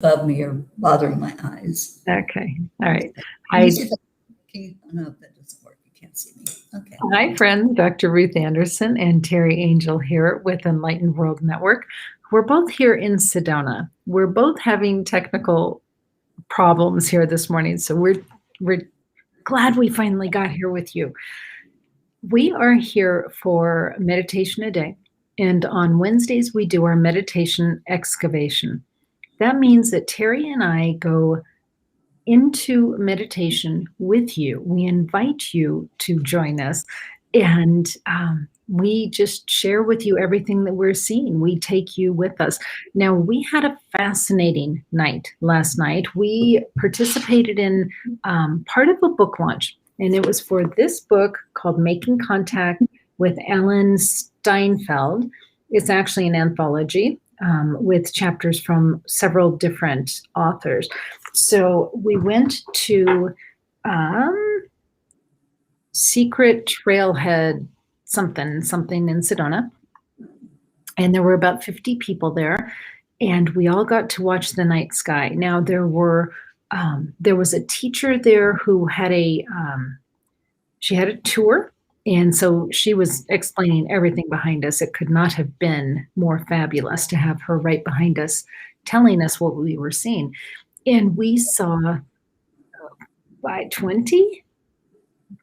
above me are bothering my eyes. Okay. All right. No, that doesn't work. You can't see me. Okay. Hi, friend. Dr. Ruth Anderson and Teri Angel here with Enlightened World Network. We're both here in Sedona. We're both having technical problems here this morning, so we're glad we finally got here with you. We are here for meditation a day, and on Wednesdays we do our meditation excavation. That means that Teri and I go into meditation with you. We invite you to join us, and we just share with you everything that we're seeing. We take you with us. Now, we had a fascinating night last night. We participated in part of a book launch, and it was for this book called Making Contact with Ellen Steinfeld. It's actually an anthology with chapters from several different authors. So we went to Secret Trailhead something in Sedona, and there were about 50 people there, and we all got to watch the night sky. Now there was a teacher there who had she had a tour, and so she was explaining everything behind us. It could not have been more fabulous to have her right behind us telling us what we were seeing. And we saw by 20,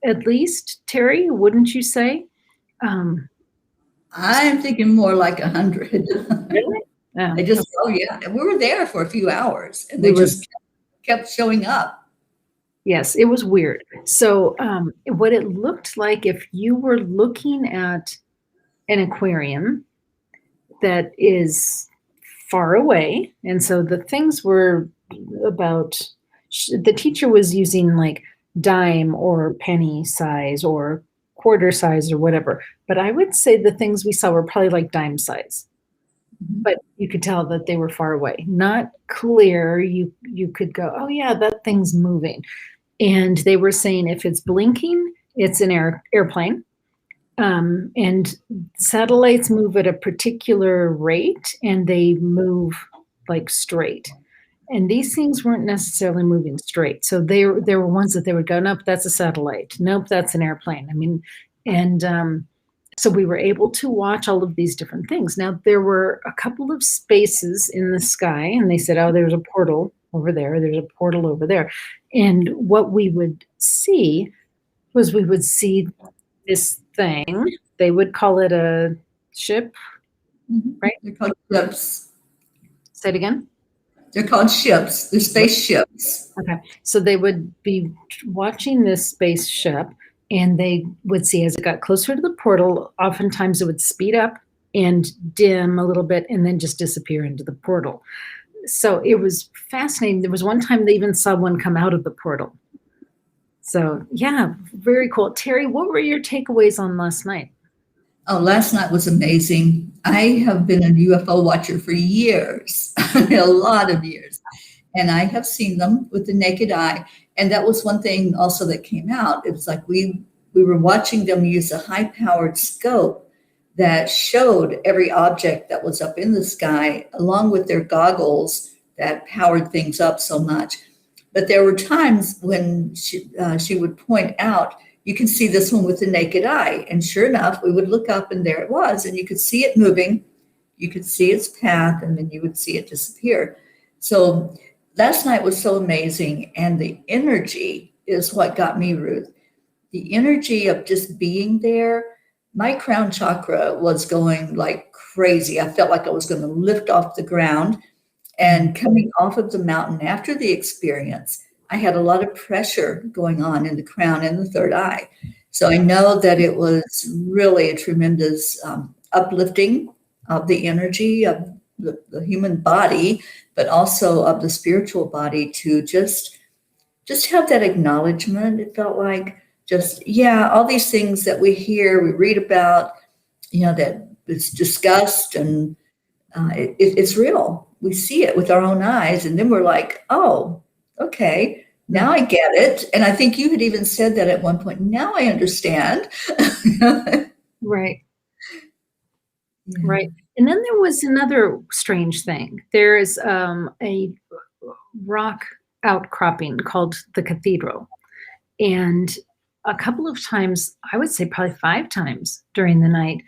at least, Teri, wouldn't you say? I'm thinking more like 100. Really? Yeah. We were there for a few hours, and they just kept showing up. Yes, it was weird. So what it looked like, if you were looking at an aquarium that is far away, and so the things were about, the teacher was using like dime or penny size or quarter size or whatever, but I would say the things we saw were probably like dime size. But you could tell that they were far away, not clear. You could go, oh yeah, that thing's moving. And they were saying if it's blinking, it's an airplane. And satellites move at a particular rate, and they move like straight. And these things weren't necessarily moving straight. So there were ones that they would go, nope, that's a satellite. Nope, that's an airplane. I mean, and so we were able to watch all of these different things. Now, there were a couple of spaces in the sky, and they said, oh, there's a portal over there. There's a portal over there. And what we would see was we would see this thing. They would call it a ship, right? They're called ships. Say it again. They're called ships. They're spaceships. Okay. So they would be watching this spaceship, and they would see as it got closer to the portal, oftentimes it would speed up and dim a little bit and then just disappear into the portal. So it was fascinating. There was one time they even saw one come out of the portal. So yeah, very cool. Teri, what were your takeaways on last night? Oh, last night was amazing. I have been a UFO watcher for years, a lot of years, and I have seen them with the naked eye. And that was one thing also that came out. It was like we were watching them use a high-powered scope that showed every object that was up in the sky, along with their goggles that powered things up so much. But there were times when she would point out, you can see this one with the naked eye. And sure enough, we would look up and there it was. And you could see it moving. You could see its path, and then you would see it disappear. So last night was so amazing. And the energy is what got me, Ruth. The energy of just being there. My crown chakra was going like crazy. I felt like I was going to lift off the ground. And coming off of the mountain after the experience, I had a lot of pressure going on in the crown and the third eye. So I know that it was really a tremendous uplifting of the energy of the human body, but also of the spiritual body to just have that acknowledgement. It felt like just, yeah, all these things that we hear, we read about, that it's discussed, and it's real. We see it with our own eyes, and then we're like, oh, okay, now I get it. And I think you had even said that at one point. Now I understand. Right. Yeah. Right. And then there was another strange thing. There is a rock outcropping called the Cathedral. And a couple of times, I would say probably 5 times during the night,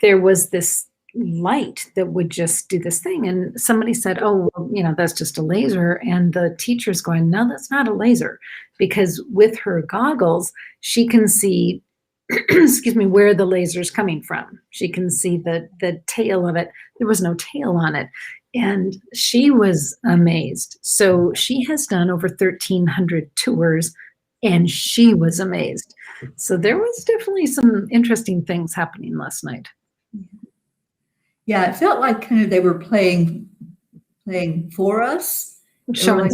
there was this light that would just do this thing. And somebody said, oh, well, that's just a laser. And the teacher's going, no, that's not a laser. Because with her goggles, she can see, excuse me, where the laser's coming from. She can see the tail of it. There was no tail on it. And she was amazed. So she has done over 1,300 tours, and she was amazed. So there was definitely some interesting things happening last night. Yeah, it felt like kind of they were playing for us. Showing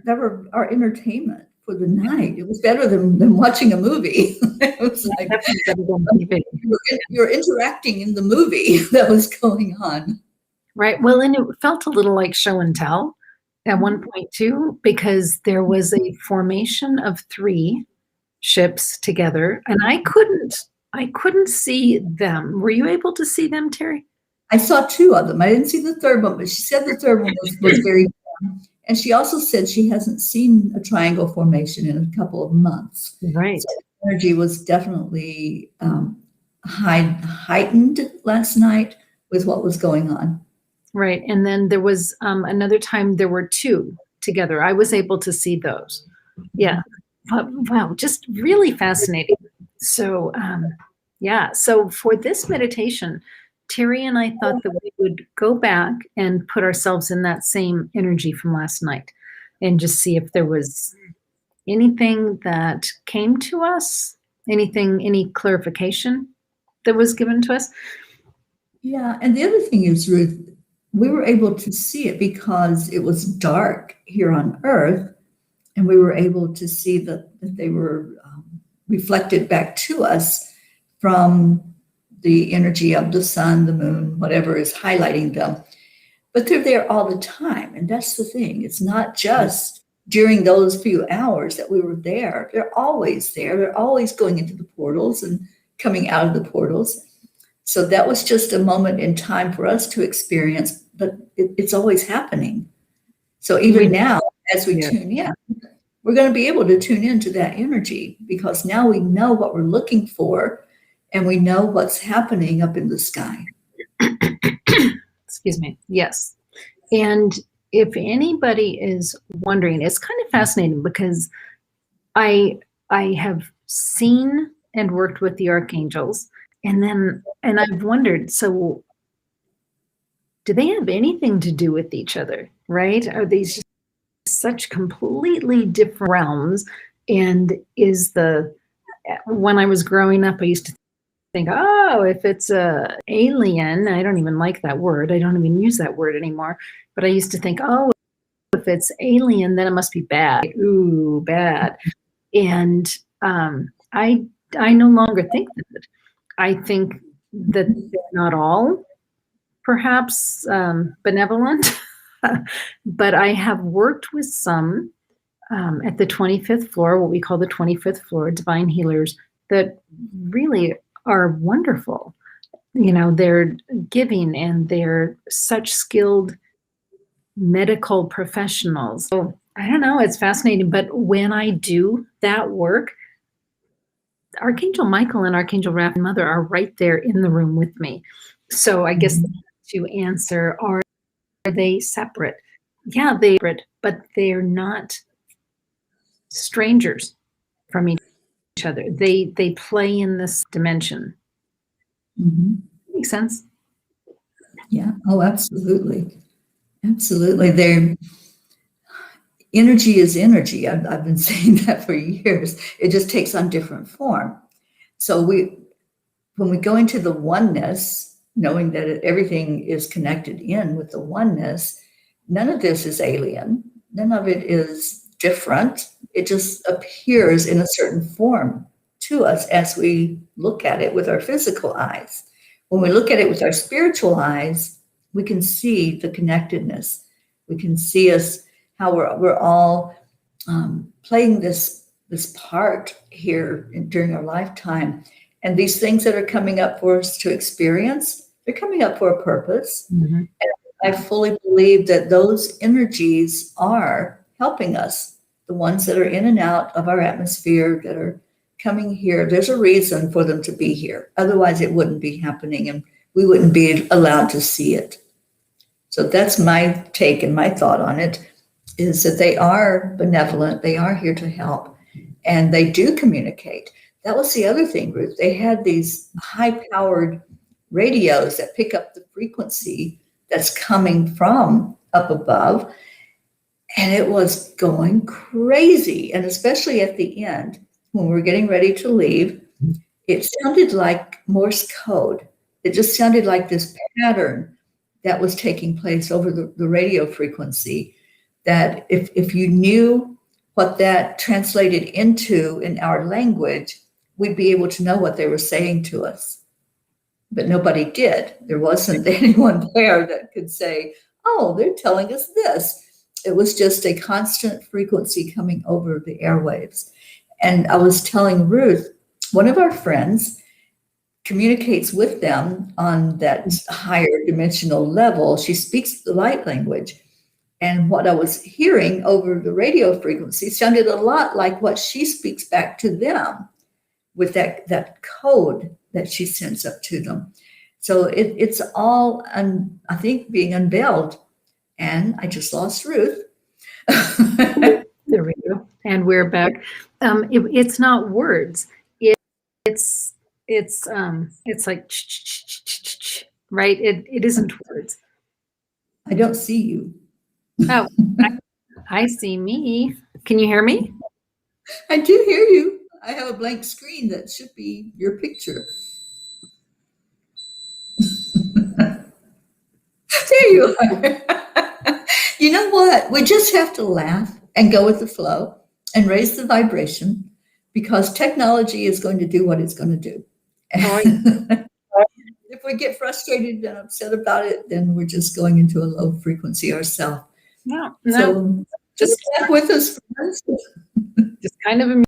They were our entertainment for the night. It was better than watching a movie. It was like you're interacting in the movie that was going on. Right. Well, and it felt a little like show and tell at one point too, because there was a formation of 3 ships together, and I couldn't see them. Were you able to see them, Teri? I saw 2 of them. I didn't see the third one, but she said the third one was very fun. And she also said she hasn't seen a triangle formation in a couple of months. Right. So the energy was definitely heightened last night with what was going on. Right. And then there was another time there were 2 together. I was able to see those. Yeah. But, wow, just really fascinating. So, yeah. So for this meditation, Teri and I thought that we would go back and put ourselves in that same energy from last night and just see if there was anything that came to us, any clarification that was given to us. Yeah. And the other thing is, Ruth, we were able to see it because it was dark here on Earth, and we were able to see that they were reflected back to us from the energy of the sun, the moon, whatever is highlighting them. But they're there all the time. And that's the thing. It's not just during those few hours that we were there. They're always there. They're always going into the portals and coming out of the portals. So that was just a moment in time for us to experience, but it's always happening. So even now, as we tune in, we're going to be able to tune into that energy because now we know what we're looking for and we know what's happening up in the sky. Excuse me. Yes. And if anybody is wondering, it's kind of fascinating because I have seen and worked with the archangels, and I've wondered, so do they have anything to do with each other, right? Are these just such completely different realms? And when I was growing up, I used to think, oh, if it's a alien, I don't even like that word. I don't even use that word anymore. But I used to think, oh, if it's alien, then it must be bad. Ooh, bad. And I no longer think that. I think that they're not all perhaps benevolent, but I have worked with some at the 25th floor, what we call the 25th floor, divine healers, that really are wonderful. They're giving and they're such skilled medical professionals. So I don't know, it's fascinating. But when I do that work, Archangel Michael and Archangel Raphael Mother are right there in the room with me. So I guess to answer, are they separate? Yeah, they're separate, but they're not strangers from each other. They play in this dimension. Mm-hmm. Makes sense? Yeah. Oh, absolutely. Absolutely. Energy is energy. I've been saying that for years. It just takes on different form. So when we go into the oneness, knowing that everything is connected in with the oneness, none of this is alien. None of it is different. It just appears in a certain form to us as we look at it with our physical eyes. When we look at it with our spiritual eyes, we can see the connectedness. We can see us, how we're all playing this part here during our lifetime. And these things that are coming up for us to experience, they're coming up for a purpose. Mm-hmm. And I fully believe that those energies are helping us, the ones that are in and out of our atmosphere that are coming here. There's a reason for them to be here. Otherwise, it wouldn't be happening and we wouldn't be allowed to see it. So that's my take and my thought on it, is that they are benevolent. They are here to help and they do communicate. That was the other thing, Ruth. They had these high-powered radios that pick up the frequency that's coming from up above. And it was going crazy. And especially at the end, when we were getting ready to leave, it sounded like Morse code. It just sounded like this pattern that was taking place over the radio frequency, that if you knew what that translated into in our language, we'd be able to know what they were saying to us. But nobody did. There wasn't anyone there that could say, oh, they're telling us this. It was just a constant frequency coming over the airwaves. And I was telling Ruth, one of our friends communicates with them on that higher dimensional level. She speaks the light language. And what I was hearing over the radio frequency sounded a lot like what she speaks back to them with that code that she sends up to them. So it's all, I think, being unveiled. And I just lost Ruth. There we go. And we're back. It's not words. It's like right. It isn't words. I don't see you. Oh, I see me. Can you hear me? I do hear you. I have a blank screen that should be your picture. There you are. You know what? We just have to laugh and go with the flow and raise the vibration, because technology is going to do what it's going to do. Oh, yeah. If we get frustrated and upset about it, then we're just going into a low frequency ourselves. No. So just laugh with us, friends. Just kind of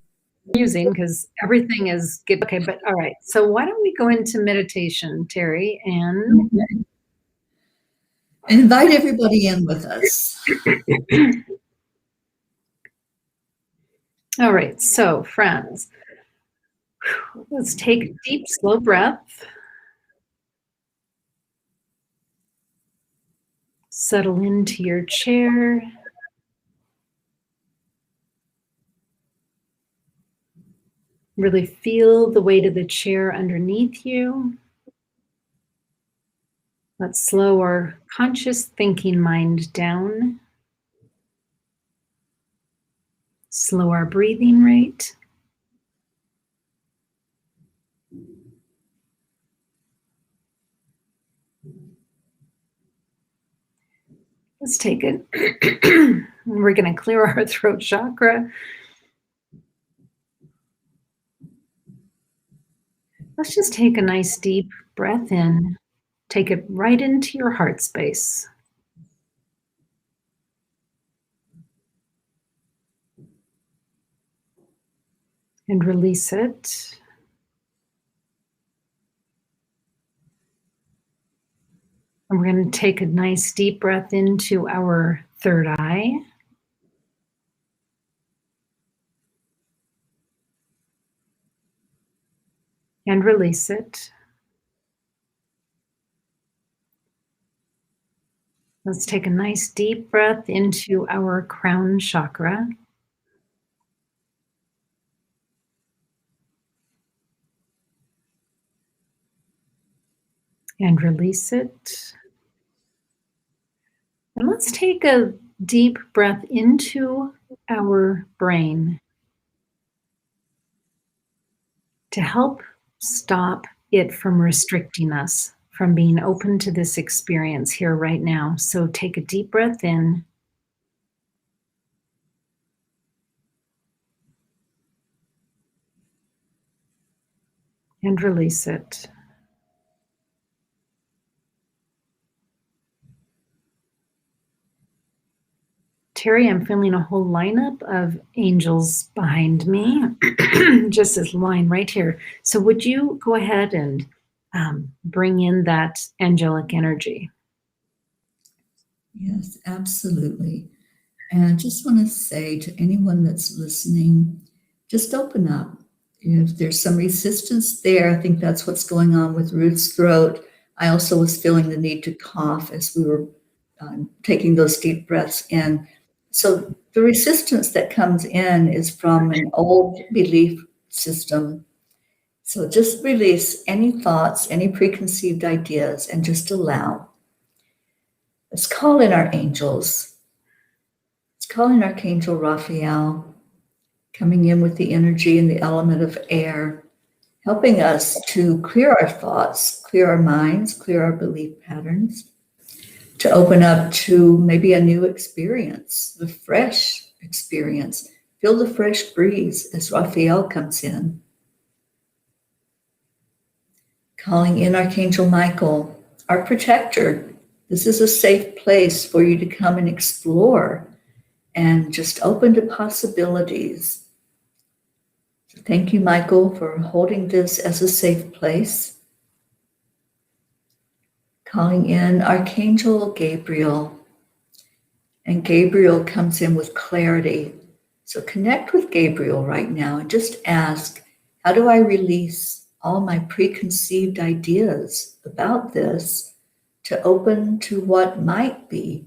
amusing because everything is good. Okay, but all right. So why don't we go into meditation, Teri, and invite everybody in with us. All right. So, friends, let's take a deep, slow breath. Settle into your chair. Really feel the weight of the chair underneath you. Let's slow our conscious thinking mind down. Slow our breathing rate. Let's take it. We're going to clear our throat chakra. Let's just take a nice deep breath in. Take it right into your heart space. And release it. And we're going to take a nice deep breath into our third eye. And release it. Let's take a nice deep breath into our crown chakra. And release it. And let's take a deep breath into our brain to help stop it from restricting us from being open to this experience here right now. So take a deep breath in. And release it. Teri, I'm feeling a whole lineup of angels behind me, just this line right here. So would you go ahead and bring in that angelic energy? Yes, absolutely. And I just want to say to anyone that's listening, just open up. If there's some resistance there, I think that's what's going on with Ruth's throat. I also was feeling the need to cough as we were taking those deep breaths in. So the resistance that comes in is from an old belief system. So just release any thoughts, any preconceived ideas, and just allow. Let's call in our angels. Let's call in Archangel Raphael, coming in with the energy and the element of air, helping us to clear our thoughts, clear our minds, clear our belief patterns, to open up to maybe a new experience, the fresh experience. Feel the fresh breeze as Raphael comes in. Calling in Archangel Michael, our protector. This is a safe place for you to come and explore and just open to possibilities. So thank you, Michael, for holding this as a safe place. Calling in Archangel Gabriel. And Gabriel comes in with clarity. So connect with Gabriel right now and just ask, how do I release all my preconceived ideas about this to open to what might be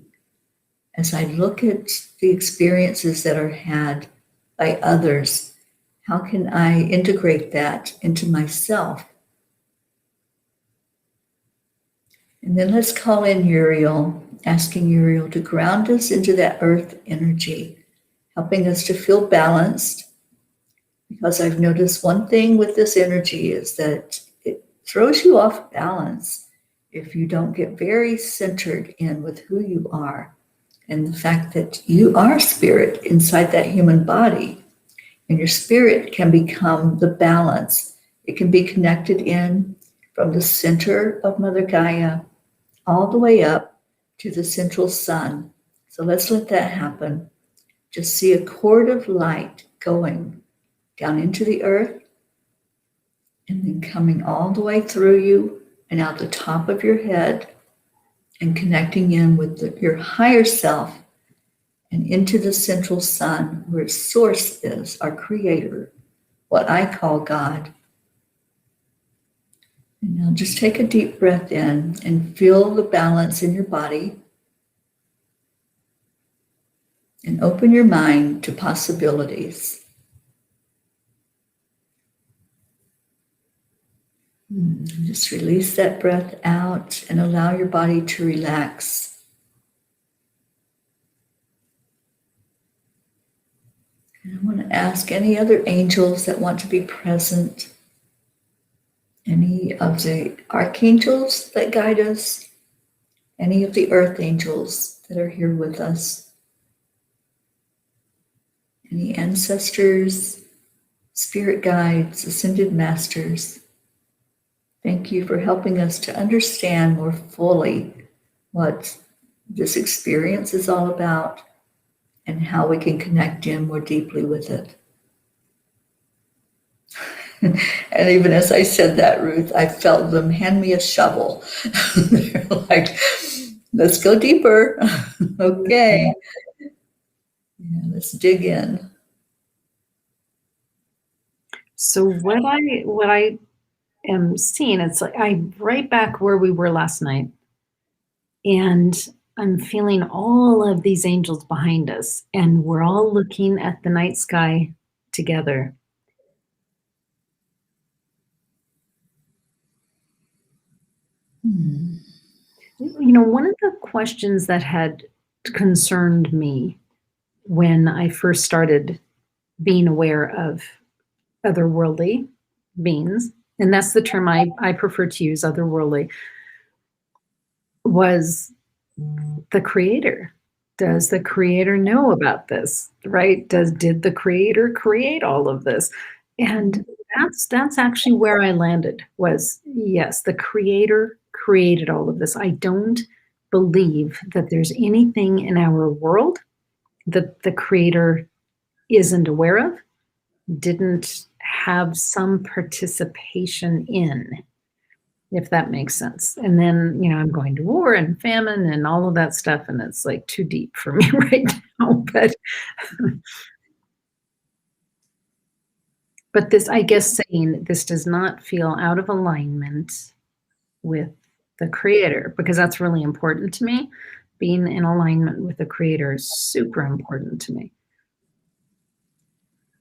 as I look at the experiences that are had by others? How can I integrate that into myself? And then let's call in Uriel, asking Uriel to ground us into that earth energy, helping us to feel balanced. Because I've noticed one thing with this energy is that it throws you off balance if you don't get very centered in with who you are and the fact that you are spirit inside that human body. And your spirit can become the balance. It can be connected in from the center of Mother Gaia all the way up to the central sun. So let's let that happen. Just see a cord of light going down into the earth and then coming all the way through you and out the top of your head and connecting in with your higher self and into the central sun where source is, our creator, what I call God. And now just take a deep breath in and feel the balance in your body and open your mind to possibilities. Just release that breath out and allow your body to relax. And I want to ask any other angels that want to be present, any of the archangels that guide us, any of the earth angels that are here with us, any ancestors, spirit guides, ascended masters. Thank you for helping us to understand more fully what this experience is all about and how we can connect in more deeply with it. And even as I said that, Ruth, I felt them hand me a shovel. They're like, let's go deeper. Okay. Yeah, let's dig in. So what I am seeing, it's like I'm right back where we were last night. And I'm feeling all of these angels behind us, and we're all looking at the night sky together. You know, one of the questions that had concerned me when I first started being aware of otherworldly beings, and that's the term I prefer to use, otherworldly, was the creator. Does the creator know about this, right? Did the creator create all of this? And that's actually where I landed, was yes, the creator created all of this. I don't believe that there's anything in our world that the creator isn't aware of, didn't have some participation in. if that makes sense. And then, I'm going to war and famine and all of that stuff, and it's like too deep for me right now. But this, I guess, saying this does not feel out of alignment with the creator, because that's really important to me. Being in alignment with the creator is super important to me.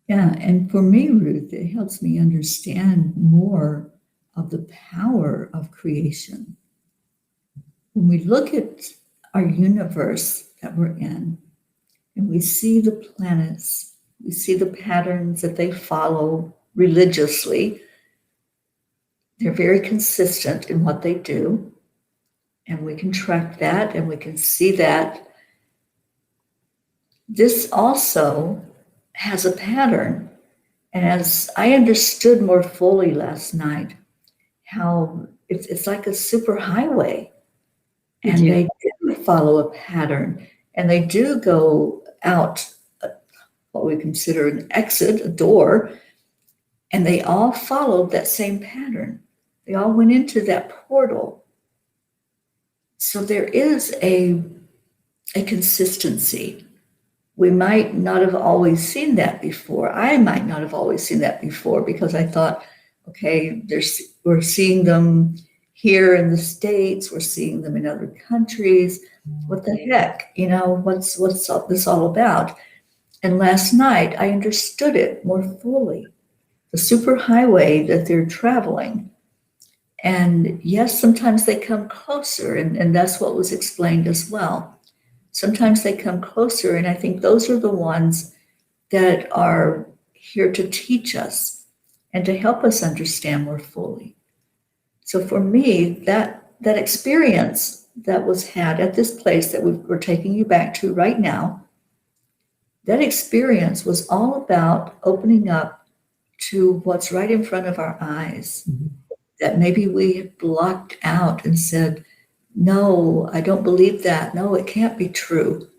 Yeah, and for me, Ruth, it helps me understand more of the power of creation. When we look at our universe that we're in, and we see the planets, we see the patterns that they follow religiously. They're very consistent in what they do, and we can track that and we can see that. This also has a pattern. And as I understood more fully last night, how it's like a super highway, and Yeah. they do follow a pattern, and they do go out what we consider an exit, a door, and they all followed that same pattern. They all went into that portal. So there is a consistency. We might not have always seen that before. I might not have always seen that before, because I thought, okay, we're seeing them here in the States, we're seeing them in other countries. What the heck? What's this all about? And last night I understood it more fully. The superhighway that they're traveling. And yes, sometimes they come closer, and that's what was explained as well. Sometimes they come closer, and I think those are the ones that are here to teach us and to help us understand more fully. So for me, that experience that was had at this place that we're taking you back to right now, that experience was all about opening up to what's right in front of our eyes. Mm-hmm. That maybe we had blocked out and said, no, I don't believe that. No, it can't be true.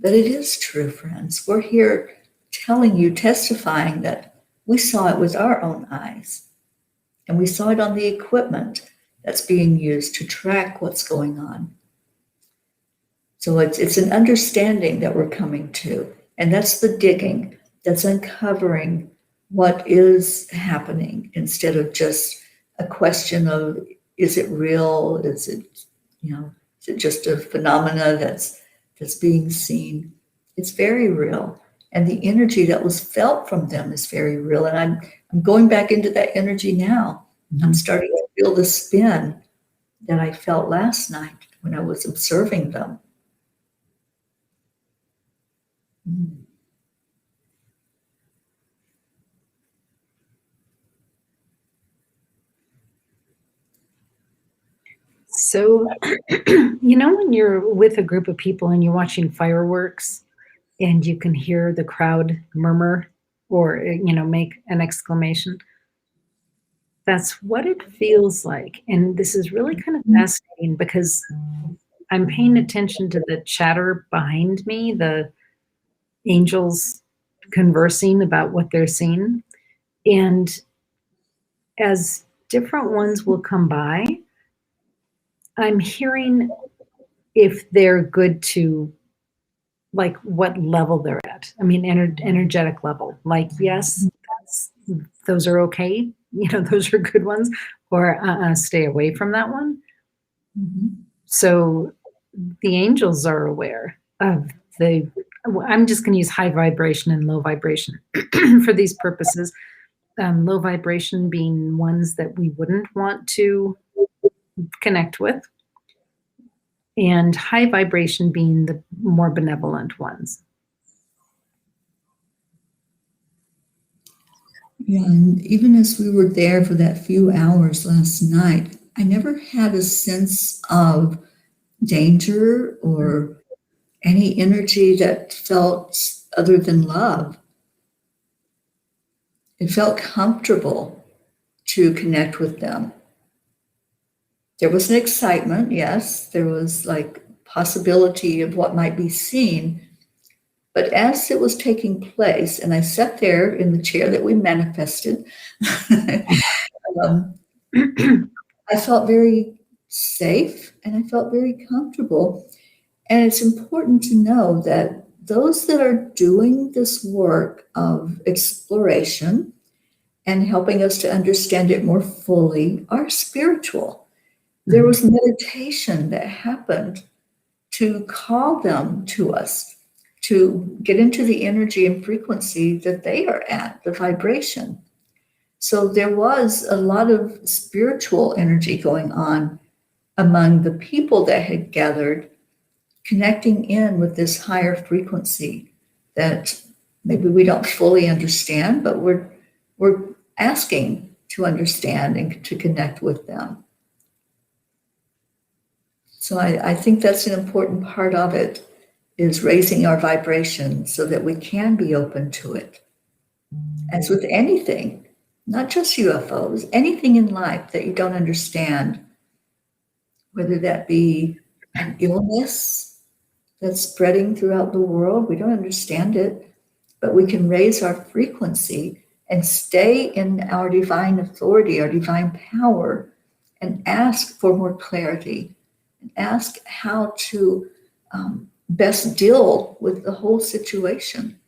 But it is true, friends. We're here telling you, testifying that we saw it with our own eyes. And we saw it on the equipment that's being used to track what's going on. So it's an understanding that we're coming to. And that's the digging, that's uncovering what is happening, instead of just a question of, is it real? Is it just a phenomena that's being seen? It's very real. And the energy that was felt from them is very real. And I'm going back into that energy now. I'm starting to feel the spin that I felt last night when I was observing them. So, when you're with a group of people and you're watching fireworks and you can hear the crowd murmur or, make an exclamation, that's what it feels like. And this is really kind of fascinating, because I'm paying attention to the chatter behind me, the angels conversing about what they're seeing. And as different ones will come by, I'm hearing if they're good to, like, what level they're at. I mean, energetic level. Like, yes, those are okay. Those are good ones. Or stay away from that one. Mm-hmm. So the angels are aware of I'm just going to use high vibration and low vibration for these purposes. Low vibration being ones that we wouldn't want to connect with, and high vibration being the more benevolent ones. Yeah, and even as we were there for that few hours last night, I never had a sense of danger or any energy that felt other than love. It felt comfortable to connect with them. There was an excitement, yes. There was like possibility of what might be seen. But as it was taking place, and I sat there in the chair that we manifested, I felt very safe and I felt very comfortable. And it's important to know that those that are doing this work of exploration and helping us to understand it more fully are spiritual. There was meditation that happened to call them to us, to get into the energy and frequency that they are at, the vibration. So there was a lot of spiritual energy going on among the people that had gathered, connecting in with this higher frequency that maybe we don't fully understand, but we're asking to understand and to connect with them. So I think that's an important part of it, is raising our vibration so that we can be open to it. As with anything, not just UFOs, anything in life that you don't understand, whether that be an illness that's spreading throughout the world, we don't understand it, but we can raise our frequency and stay in our divine authority, our divine power, and ask for more clarity, and ask how to best deal with the whole situation.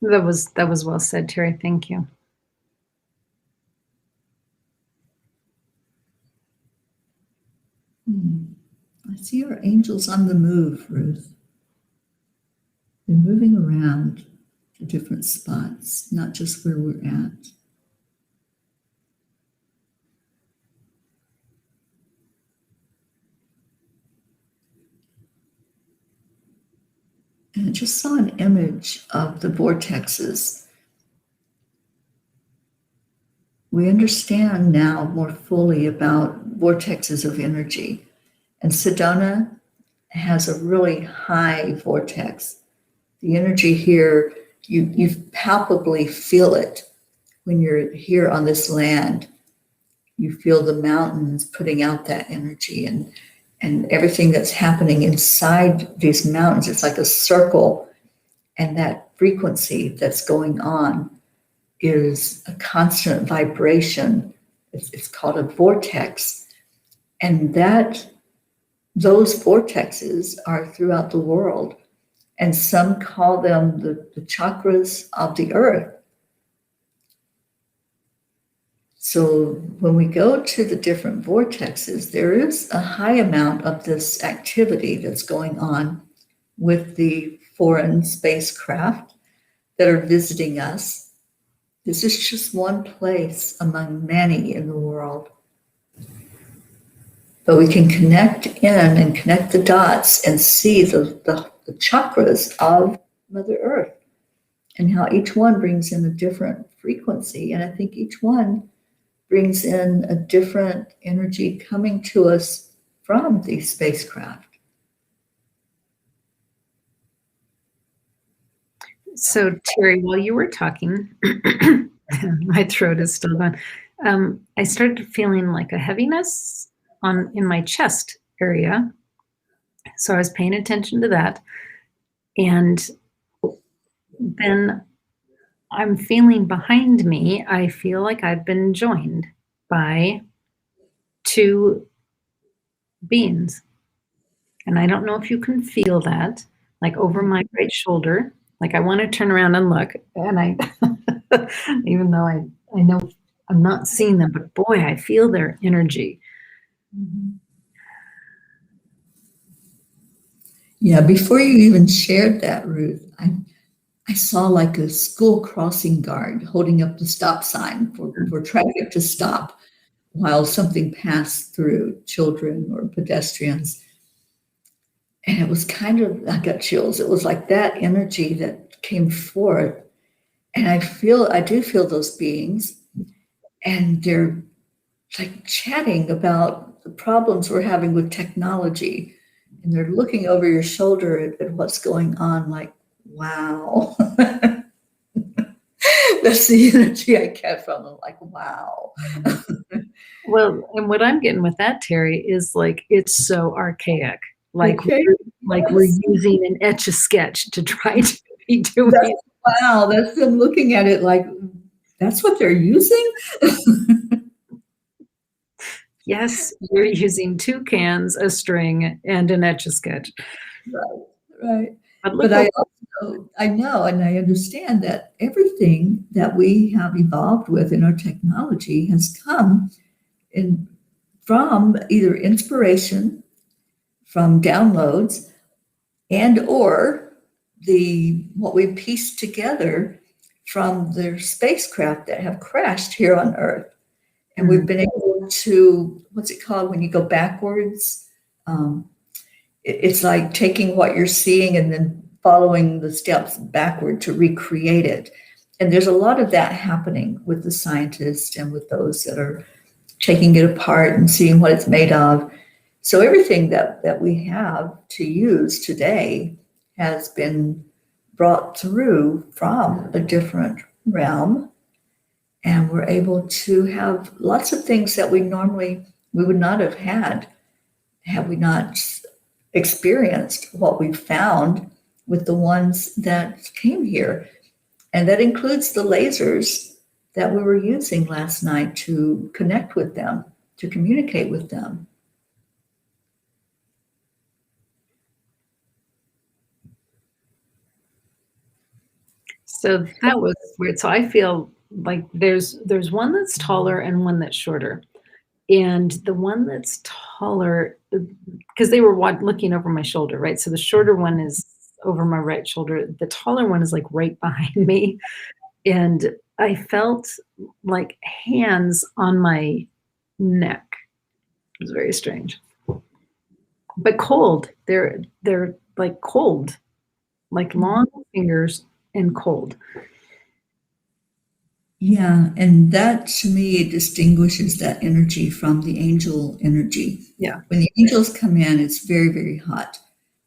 That was well said, Teri. Thank you. I see our angels on the move, Ruth. They're moving around to different spots, not just where we're at. And I just saw an image of the vortexes. We understand now more fully about vortexes of energy. And Sedona has a really high vortex. The energy here, you palpably feel it when you're here on this land. You feel the mountains putting out that energy and everything that's happening inside these mountains. It's like a circle, and that frequency that's going on is a constant vibration. It's called a vortex. And those vortexes are throughout the world. And some call them the chakras of the earth. So when we go to the different vortexes, there is a high amount of this activity that's going on with the foreign spacecraft that are visiting us. This is just one place among many in the world. But we can connect in and connect the dots and see the chakras of Mother Earth and how each one brings in a different frequency. And I think each one brings in a different energy coming to us from these spacecraft. So, Teri, while you were talking, my throat is still gone. I started feeling like a heaviness in my chest area. So I was paying attention to that. And then I'm feeling behind me, I feel like I've been joined by two beings. And I don't know if you can feel that, like over my right shoulder. Like I want to turn around and look, and I, even though I know I'm not seeing them, but boy, I feel their energy. Mm-hmm. Yeah, before you even shared that, Ruth, I saw like a school crossing guard holding up the stop sign for traffic to stop while something passed through children or pedestrians. And it was kind of, I got chills. It was like that energy that came forth. And I do feel those beings, and they're like chatting about the problems we're having with technology. And they're looking over your shoulder at what's going on, like, wow. That's the energy I get from them, like, wow. Well, and what I'm getting with that, Teri, is like, it's so archaic. Like, okay. We're using an Etch-a-Sketch to try to be doing wow, that's them looking at it like, That's what they're using? Yes, you're using 2 cans, a string, and an Etch-a-Sketch. Right, right. But look But what I know and I understand that everything that we have evolved with in our technology has come in from either inspiration, from downloads, and or the what we pieced together from the spacecraft that have crashed here on Earth. And we've been able to, what's it called when you go backwards? Um, it's like taking what you're seeing and then following the steps backward to recreate it. And there's a lot of that happening with the scientists and with those that are taking it apart and seeing what it's made of. So everything that we have to use today has been brought through from a different realm. And we're able to have lots of things that we would not have had we not experienced what we found with the ones that came here. And that includes the lasers that we were using last night to connect with them, to communicate with them. So that was weird. So I feel like there's one that's taller and one that's shorter. And the one that's taller, because they were looking over my shoulder, right? So the shorter one is over my right shoulder. The taller one is like right behind me. And I felt like hands on my neck. It was very strange. But cold. They're like cold, like long fingers and cold. Yeah, and that to me distinguishes that energy from the angel energy. Yeah. When the angels come in, it's very, very hot.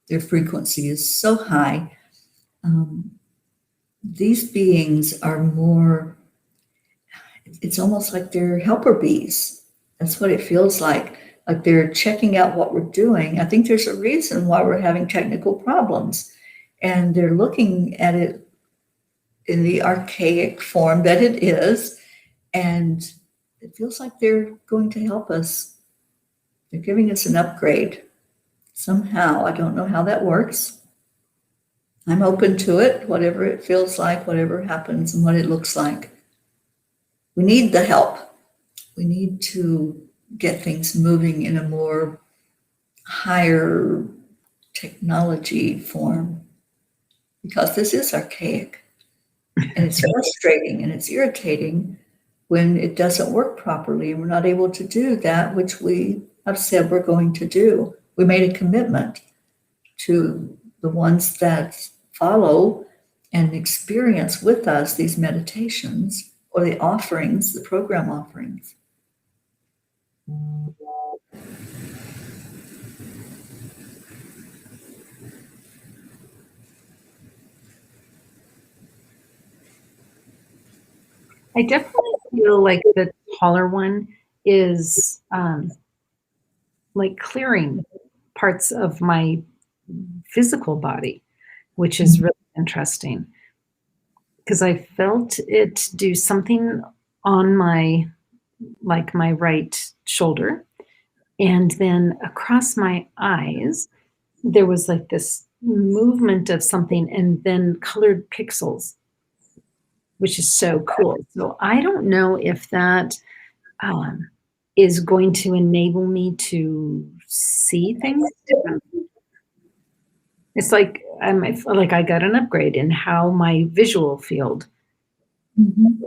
Their frequency is so high. These beings are more, it's almost like they're helper bees. That's what it feels like they're checking out what we're doing. I think there's a reason why we're having technical problems, and they're looking at it in the archaic form that it is, and it feels like they're going to help us. They're giving us an upgrade somehow. I don't know how that works. I'm open to it, whatever it feels like, whatever happens, and what it looks like. We need the help. We need to get things moving in a more higher technology form, because this is archaic. And it's frustrating and it's irritating when it doesn't work properly and we're not able to do that which we have said we're going to do. We made a commitment to the ones that follow and experience with us these meditations or the offerings, the program offerings. I definitely feel like the taller one is like clearing parts of my physical body, which is really interesting because I felt it do something on my right shoulder, and then across my eyes there was like this movement of something and then colored pixels, which is so cool. So I don't know if that is going to enable me to see things differently. It's like I feel like I got an upgrade in how my visual field. Mm-hmm.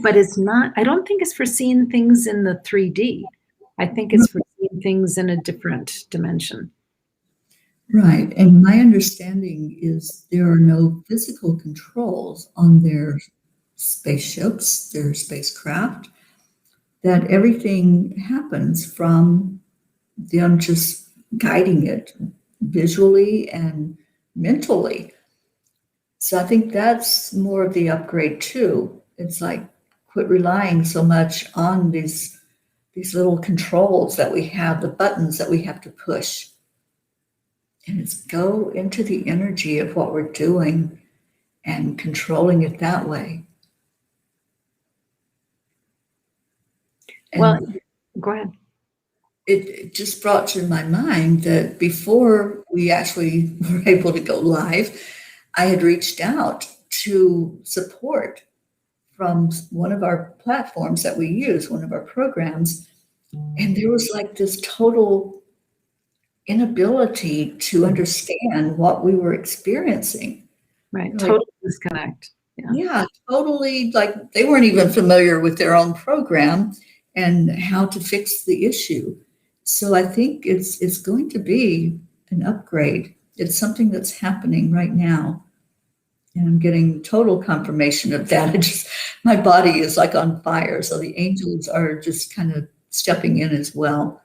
But it's not, I don't think it's for seeing things in the 3D. I think it's for seeing things in a different dimension. Right. And my understanding is there are no physical controls on their spaceships, their spacecraft, that everything happens from them just guiding it visually and mentally. So I think that's more of the upgrade too. It's like quit relying so much on these little controls that we have, the buttons that we have to push. And it's go into the energy of what we're doing and controlling it that way. Well, And go ahead. it just brought to my mind that before we actually were able to go live, I had reached out to support from one of our platforms that we use, one of our programs. And there was like this total inability to understand what we were experiencing. Right. Like, Total disconnect. Yeah. yeah, totally. Like they weren't even familiar with their own program and how to fix the issue. So I think it's going to be an upgrade. It's something that's happening right now. And I'm getting total confirmation of that. It just my body is like on fire. So the angels are just kind of stepping in as well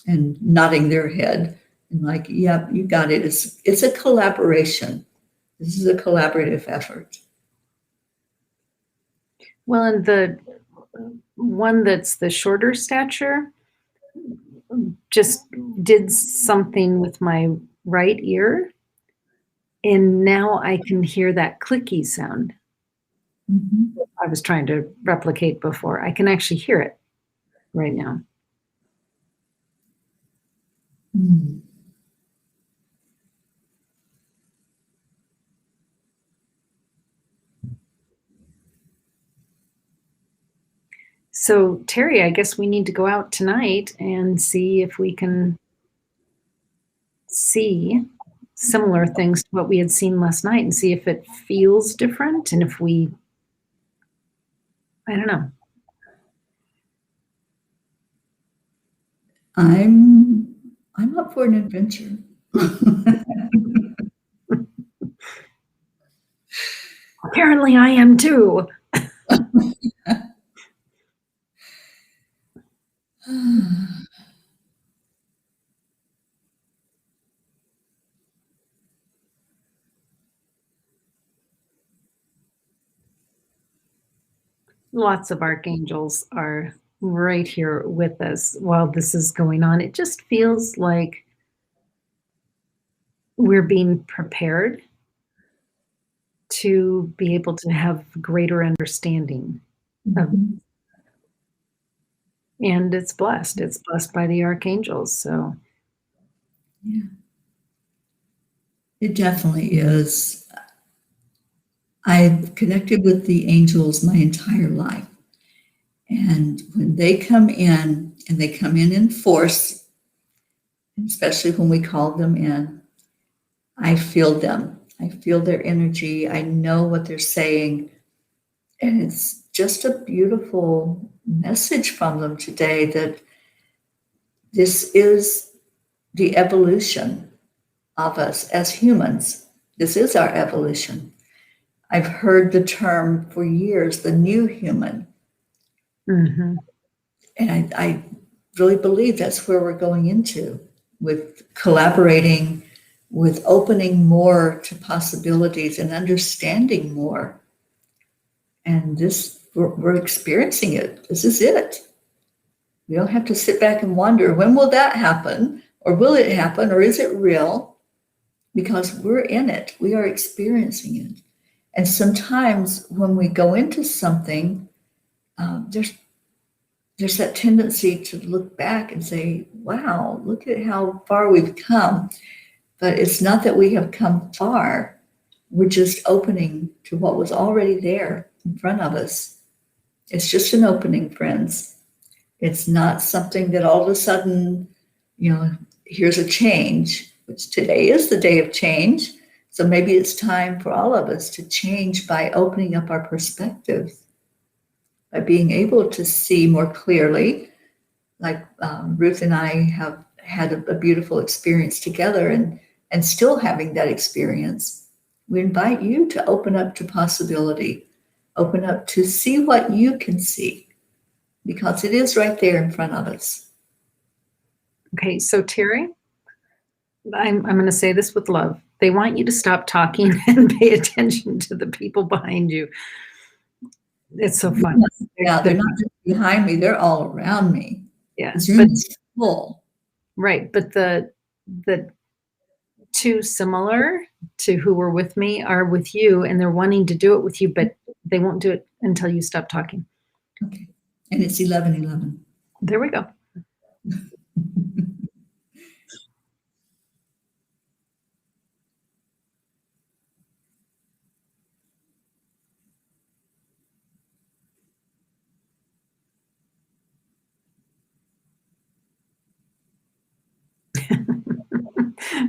and nodding their head and like, yeah, you got it. It's a collaboration. This is a collaborative effort. Well, and the one that's the shorter stature just did something with my right ear. And now I can hear that clicky sound Mhm. I was trying to replicate before. I can actually hear it right now. Mm. So, Teri, I guess we need to go out tonight and see if we can see similar things to what we had seen last night and see if it feels different and if we, I don't know. I'm up for an adventure. Apparently, I am too. Lots of archangels are right here with us while this is going on. It just feels like we're being prepared to be able to have greater understanding of, Mhm. and it's blessed. It's blessed by the archangels. So Yeah, it definitely is. I've connected with the angels my entire life. And when they come in, and they come in force, especially when we call them in, I feel them. I feel their energy. I know what they're saying. And it's just a beautiful message from them today that this is the evolution of us as humans. This is our evolution. I've heard the term for years, the new human. mhm. And I really believe that's where we're going into with collaborating, with opening more to possibilities and understanding more. And this, we're experiencing it. This is it. We don't have to sit back and wonder, when will that happen? Or will it happen? Or is it real? Because we're in it. We are experiencing it. And sometimes when we go into something, there's that tendency to look back and say, wow, look at how far we've come. But it's not that we have come far. We're just opening to what was already there in front of us. It's just an opening, friends. It's not something that all of a sudden, here's a change, which today is the day of change. So maybe it's time for all of us to change by opening up our perspective, by being able to see more clearly. Like Ruth and I have had a beautiful experience together and still having that experience. We invite you to open up to possibility, open up to see what you can see, because it is right there in front of us. Okay, so Teri, I'm going to say this with love. They want you to stop talking and pay attention to the people behind you. It's so fun. Yeah, they're not just behind me, they're all around me. Yeah, This room is full. right. But the two similar to who were with me are with you, and they're wanting to do it with you, but they won't do it until you stop talking. Okay. And it's 11:11. There we go.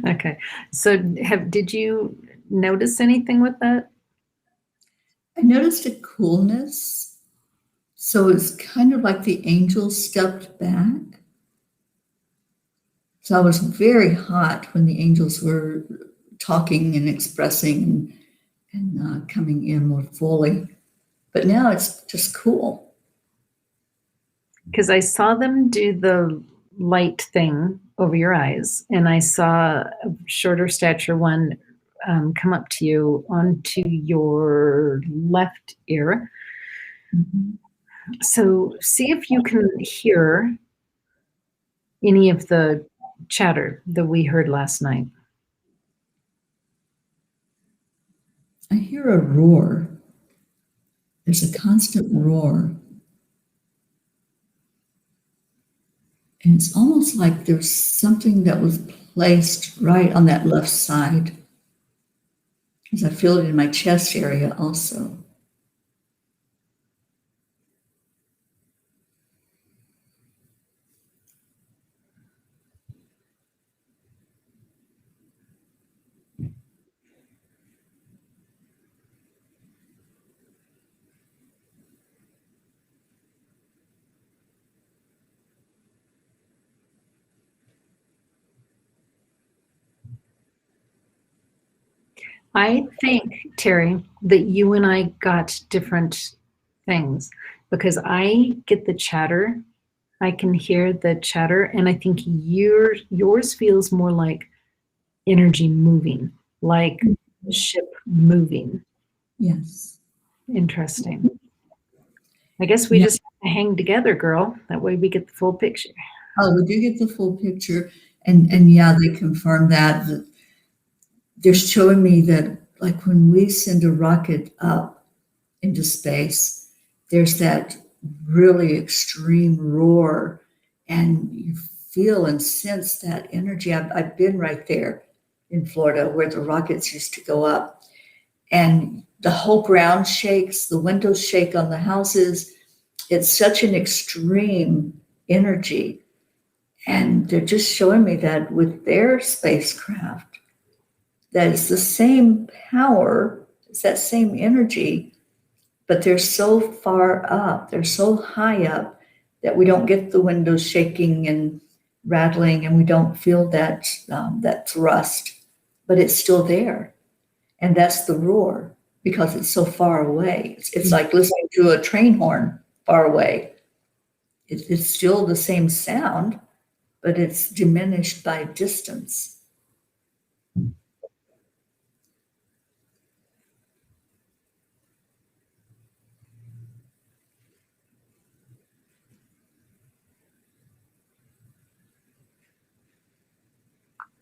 Okay. So did you notice anything with that? I noticed a coolness. So it's kind of like the angels stepped back. So I was very hot when the angels were talking and expressing and coming in more fully. But now it's just cool. Because I saw them do the light thing over your eyes, and I saw a shorter stature one come up to you onto your left ear. Mhm. So see if you can hear any of the chatter that we heard last night. I hear a roar. There's a constant roar. And it's almost like there's something that was placed right on that left side. Because I feel it in my chest area also. I think, Teri, that you and I got different things because I get the chatter. I can hear the chatter, and I think yours feels more like energy moving, like ship moving. Yes. Interesting. I guess we Yeah. just have to hang together, girl. That way we get the full picture. Oh, we do get the full picture. And yeah, they confirm that they're showing me that like when we send a rocket up into space, there's that really extreme roar, and you feel and sense that energy. I've been right there in Florida where the rockets used to go up, and the whole ground shakes, the windows shake on the houses. It's such an extreme energy. And they're just showing me that with their spacecraft, that it's the same power, it's that same energy, but they're so far up, they're so high up that we don't get the windows shaking and rattling, and we don't feel that thrust, but it's still there, and that's the roar because it's so far away. It's like listening to a train horn far away. It's still the same sound, but it's diminished by distance.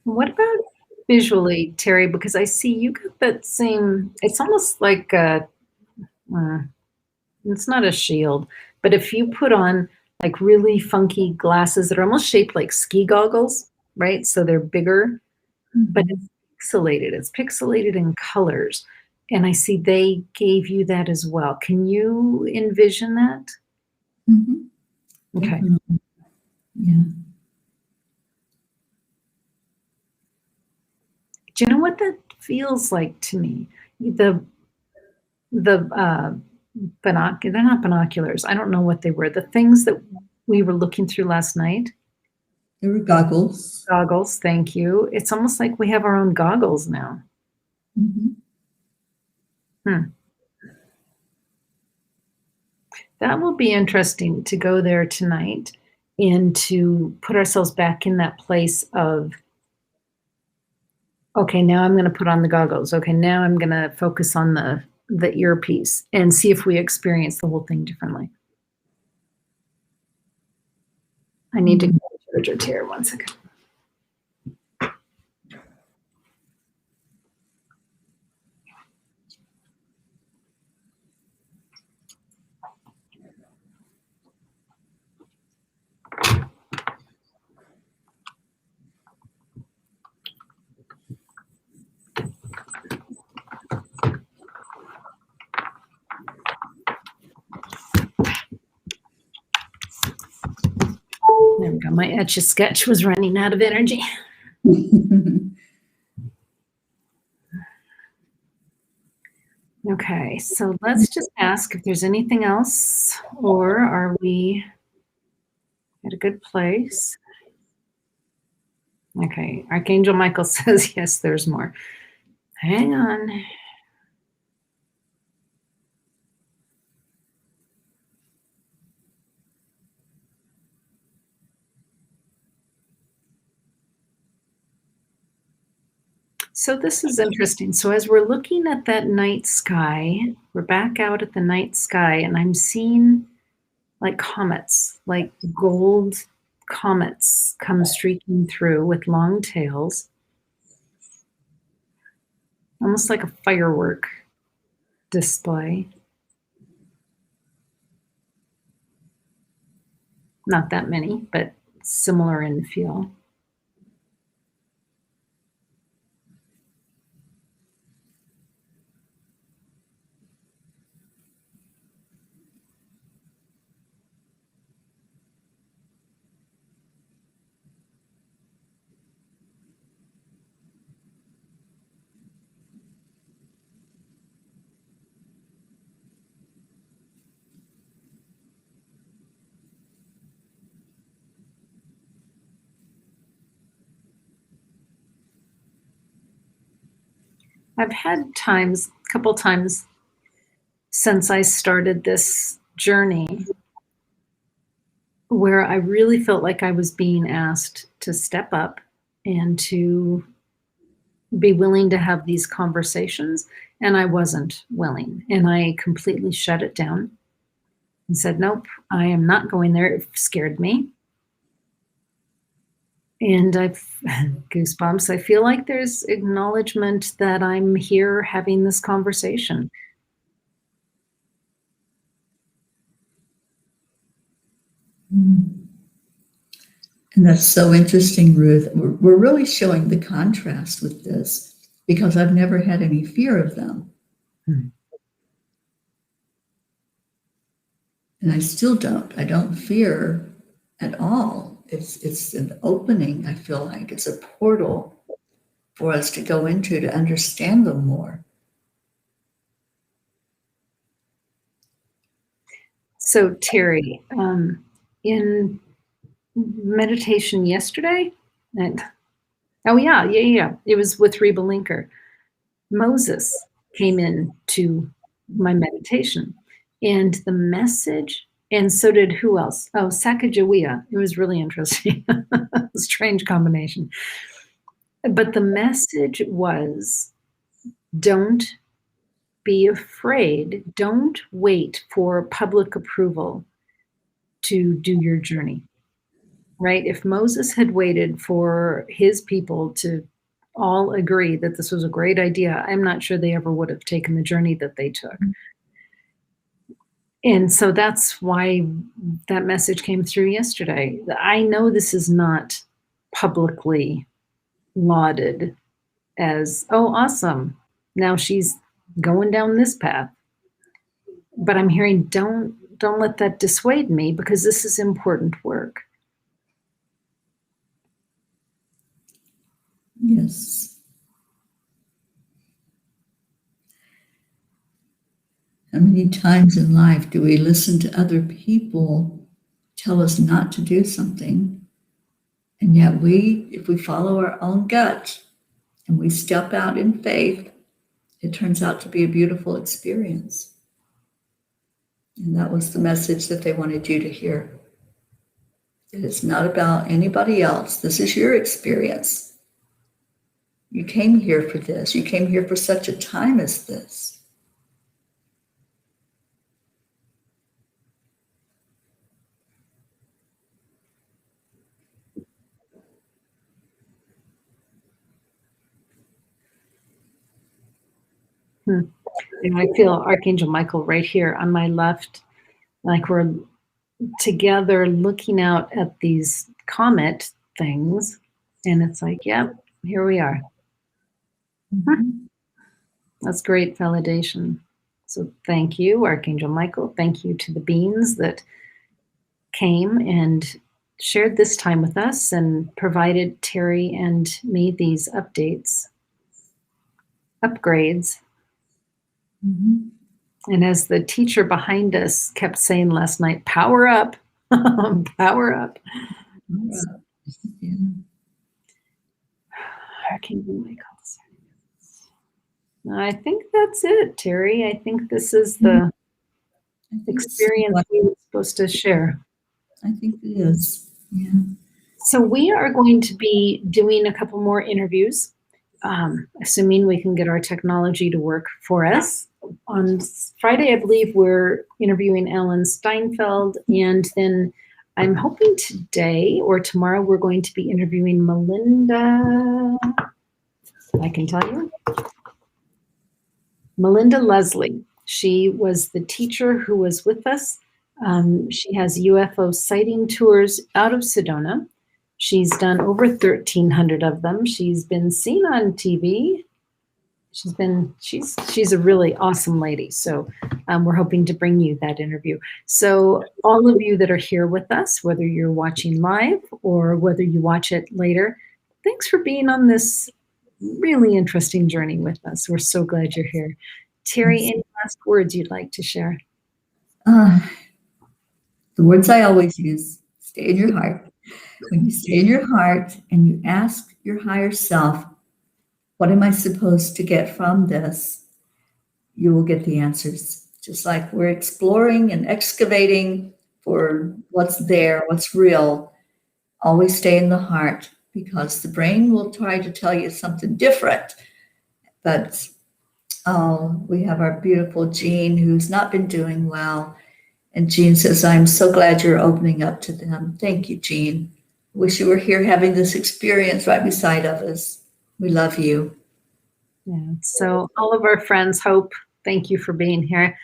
What about visually, Teri? Because I see you got that same, it's almost like uh, it's not a shield, but if you put on like really funky glasses that are almost shaped like ski goggles, right? So they're bigger, but Mhm. it's pixelated. It's pixelated in colors. And I see they gave you that as well. Can you envision that? Mhm. Okay. Definitely. Yeah. Do you know what that feels like to me? The they're not binoculars. I don't know what they were. The things that we were looking through last night. There were goggles. Goggles, thank you. It's almost like we have our own goggles now. Mhm. Hmm. That will be interesting to go there tonight and to put ourselves back in that place of, okay, now I'm going to put on the goggles. Okay, now I'm going to focus on the earpiece and see if we experience the whole thing differently. I need to Mhm. go to Charger Tier 1 second. My Etch-a-Sketch was running out of energy. Okay, so let's just ask if there's anything else, or are we at a good place? Okay, Archangel Michael says, yes, there's more. Hang on. So this is interesting. So as we're looking at that night sky, we're back out at the night sky, and I'm seeing like comets, like gold comets come streaking through with long tails, almost like a firework display. Not that many, but similar in feel. I've had times, a couple times since I started this journey, where I really felt like I was being asked to step up and to be willing to have these conversations, and I wasn't willing. And I completely shut it down and said, nope, I am not going there. It scared me. And I've goosebumps. I feel like there's acknowledgement that I'm here having this conversation. And that's so interesting, Ruth. We're really showing the contrast with this because I've never had any fear of them. And I still don't. I don't fear at all. It's an opening, I feel like. It's a portal for us to go into to understand them more. So, Teri, in meditation yesterday, and it was with Reba Linker. Moses came in to my meditation, and the message, and so did who else? Oh, Sacagawea. It was really interesting. Strange combination. But the message was, don't be afraid. Don't wait for public approval to do your journey, right? If Moses had waited for his people to all agree that this was a great idea, I'm not sure they ever would have taken the journey that they took. And so that's why that message came through yesterday. I know this is not publicly lauded as, oh, awesome, now she's going down this path. But I'm hearing, don't let that dissuade me, because this is important work. Yes. How many times in life do we listen to other people tell us not to do something? And yet if we follow our own gut and we step out in faith, it turns out to be a beautiful experience. And that was the message that they wanted you to hear. That it's not about anybody else. This is your experience. You came here for this. You came here for such a time as this. And I feel Archangel Michael right here on my left, like we're together looking out at these comet things, and it's like, yep, here we are. That's great validation. So thank you, Archangel Michael. Thank you to the beings that came and shared this time with us and provided Teri and me these upgrades. Mm-hmm. And as the teacher behind us kept saying last night, power up, power up. Yeah. I think that's it, Teri. I think this is the experience we were supposed to share. I think it is. Yeah. So we are going to be doing a couple more interviews, assuming we can get our technology to work for us. On Friday, I believe we're interviewing Alan Steinfeld, and then I'm hoping today or tomorrow we're going to be interviewing Melinda. I can tell you. Melinda Leslie. She was the teacher who was with us. She has UFO sighting tours out of Sedona. She's done over 1,300 of them. She's been seen on TV. She's a really awesome lady. So we're hoping to bring you that interview. So all of you that are here with us, whether you're watching live or whether you watch it later, thanks for being on this really interesting journey with us. We're so glad you're here. Teri, any last words you'd like to share? The words I always use, stay in your heart. When you stay in your heart and you ask your higher self, what am I supposed to get from this? You will get the answers. Just like we're exploring and excavating for what's there, what's real, always stay in the heart, because the brain will try to tell you something different. But we have our beautiful Jean, who's not been doing well. And Jean says, I'm so glad you're opening up to them. Thank you, Jean. Wish you were here having this experience right beside of us. We love you. Yeah. So all of our friends, Hope, thank you for being here.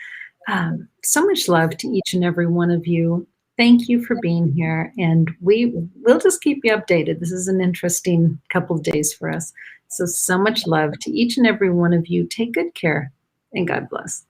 So much love to each and every one of you. Thank you for being here. And we'll just keep you updated. This is an interesting couple of days for us. So much love to each and every one of you. Take good care and God bless.